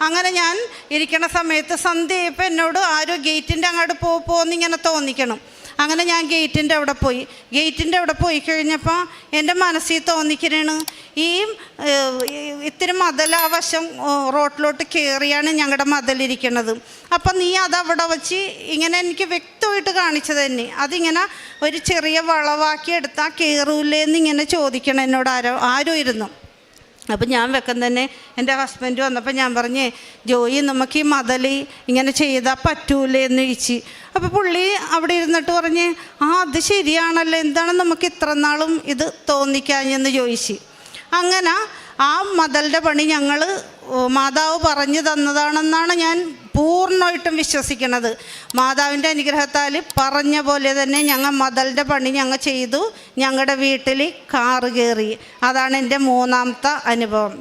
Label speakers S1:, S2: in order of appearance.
S1: അങ്ങനെ ഞാൻ ഇരിക്കണ സമയത്ത് സന്ധ്യയപ്പോൾ എന്നോട് ആരോ ഗേറ്റിൻ്റെ അങ്ങോട്ട് പോന്നിങ്ങനെ തോന്നിക്കണം. അങ്ങനെ ഞാൻ ഗേറ്റിൻ്റെ അവിടെ പോയി കഴിഞ്ഞപ്പോൾ എൻ്റെ മനസ്സിൽ തോന്നിക്കണേണ്, ഈ ഇത്തിരി മതിലാവശം റോട്ടിലോട്ട് കയറിയാണ് ഞങ്ങളുടെ മതിലിരിക്കണത്. അപ്പം നീ അതവിടെ വച്ച് ഇങ്ങനെ എനിക്ക് വ്യക്തമായിട്ട് കാണിച്ചു തന്നെ, അതിങ്ങനെ ഒരു ചെറിയ വളവാക്കി എടുത്താൽ കയറൂല്ലേന്ന് ഇങ്ങനെ ചോദിക്കണം എന്നോട് ആരോ ഇരുന്നു. അപ്പം ഞാൻ വെക്കം തന്നെ എൻ്റെ ഹസ്ബൻഡ് വന്നപ്പോൾ ഞാൻ പറഞ്ഞേ, ജോയി നമുക്ക് ഈ മതിൽ ഇങ്ങനെ ചെയ്താൽ പറ്റൂലേ എന്ന് ചോദിച്ചു. അപ്പോൾ പുള്ളി അവിടെ ഇരുന്നിട്ട് പറഞ്ഞ്, അത് ശരിയാണല്ലോ, എന്താണ് നമുക്ക് ഇത്ര നാളും ഇത് തോന്നിക്കാഞ്ഞെന്ന് ചോദിച്ചു. അങ്ങനെ ആ മതിലിൻ്റെ പണി ഞങ്ങൾ മാതാവ് പറഞ്ഞു തന്നതാണെന്നാണ് ഞാൻ പൂർണ്ണമായിട്ടും വിശ്വസിക്കുന്നത്. മാതാവിൻ്റെ അനുഗ്രഹത്താൽ പറഞ്ഞ പോലെ തന്നെ ഞങ്ങൾ മതിലിൻ്റെ പണി ഞങ്ങൾ ചെയ്തു. ഞങ്ങളുടെ വീട്ടിൽ കാറ് കയറി. അതാണ് എൻ്റെ മൂന്നാമത്തെ അനുഭവം.